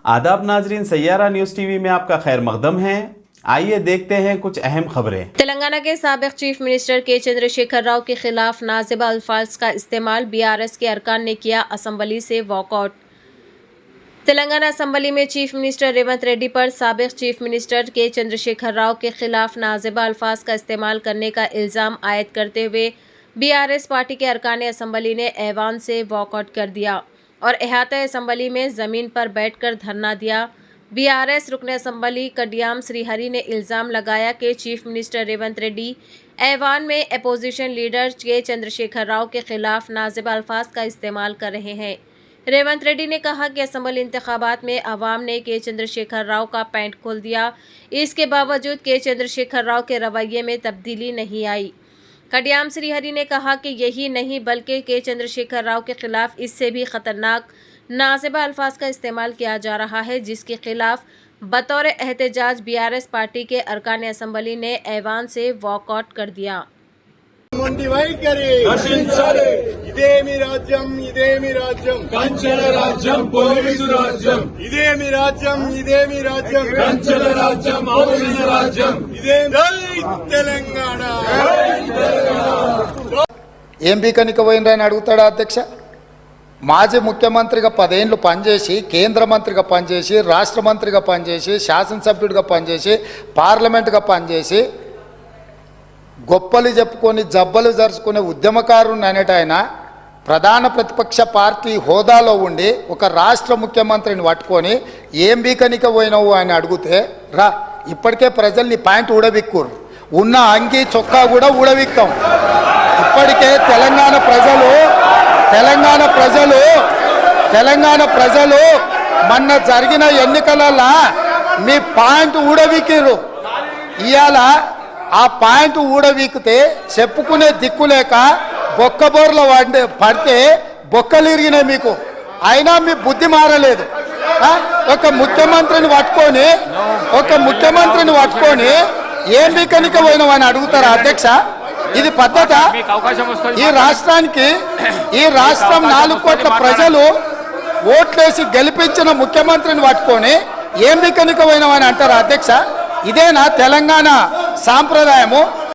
आदाब नाजरीन, Saiyaara news TV में आपका खैर मकदम है। आइए देखते हैं कुछ अहम खबरें। तेलंगाना के साबिक चीफ मिनिस्टर के चंद्रशेखर राव के खिलाफ नाजिबा अल्फाज का इस्तेमाल बीआरएस के अरकान ने किया, असम्बली से वॉकआउट। तेलंगाना असम्बली में चीफ मिनिस्टर रेवंत रेड्डी पर साबिक चीफ मिनिस्टर के चंद्रशेखर राव के खिलाफ नाजिबा अल्फाज का इस्तेमाल करने का इल्ज़ाम आयद करते हुए बीआरएस पार्टी के अरकान असम्बली ने ऐवान से वॉकआउट कर दिया और अहाता असम्बली में ज़मीन पर बैठकर धरना दिया। बीआरएस रुकन असम्बली कडियाम श्रीहरि ने इल्ज़ाम लगाया कि चीफ मिनिस्टर रेवंत रेड्डी ऐवान में अपोजिशन लीडर के चंद्रशेखर राव के खिलाफ नाजिबा अल्फाज का इस्तेमाल कर रहे हैं। रेवंत रेड्डी ने कहा कि असम्बली इंतखाबात में अवाम ने के चंद्रशेखर राव का पैंट खोल दिया, इसके बावजूद के चंद्रशेखर राव के रवैये में तब्दीली नहीं आई। कडियाम श्रीहरि ने कहा कि यही नहीं बल्कि के चंद्रशेखर राव के खिलाफ इससे भी खतरनाक नाजिबा अल्फाज का इस्तेमाल किया जा रहा है, जिसके खिलाफ बतौर एहतजाज बीआरएस पार्टी के अरकान असम्बली ने ऐवान से वॉकआउट कर दिया। ఇదేమి రాజ్యం కంచెల రాజ్యం పోలీసు రాజ్యం ఇదేమి రాజ్యం కంచెల రాజ్యం పోలీసు రాజ్యం ఇదేమి జై తెలంగాణ ఏం బీకనికి పోయినరని అడుగుతాడా అధ్యక్ష? మాజీ ముఖ్యమంత్రిగా 10 ఏళ్ళు పనిచేసి, కేంద్ర మంత్రిగా పనిచేసి, రాష్ట్ర మంత్రిగా పనిచేసి, శాసనసభ్యుడిగా పనిచేసి, పార్లమెంటుగా పనిచేసి, గొప్పలు చెప్పుకొని జబ్బలు జరుచుకునే ఉద్యమకారుని అనేట ఆయన ప్రధాన ప్రతిపక్ష పార్టీ హోదాలో ఉండి ఒక రాష్ట్ర ముఖ్యమంత్రిని పట్టుకొని ఏం బీకనిక పోయినావు అని అడిగితే, రా ఇప్పటికే ప్రజల్ని పాయింట్ ఊడబిక్కురు, ఉన్న అంగి చొక్కా కూడా ఊడబిక్తాం. ఇప్పటికే తెలంగాణ ప్రజలు మొన్న జరిగిన ఎన్నికలలో మీ పాయింట్ ఊడబిక్కిరు. ఇవాళ ఆ పాయింట్ ఊడవీకితే చెప్పుకునే దిక్కులేక బొక్కబోర్ల పడితే బొక్కలు ఇరిగినాయి మీకు. అయినా మీ బుద్ధి మారలేదు. ఒక ముఖ్యమంత్రిని పట్టుకొని ఏం బీకనిక పోయినావని అడుగుతారా అధ్యక్ష? ఇది పద్ధత? ఈ రాష్ట్రం 4 కోట్ల ప్రజలు ఓట్లేసి గెలిపించిన ముఖ్యమంత్రిని పట్టుకొని ఏం బీకనిక పోయినావని అంటారా అధ్యక్ష? ఇదేనా తెలంగాణ సాంప్రదాయము?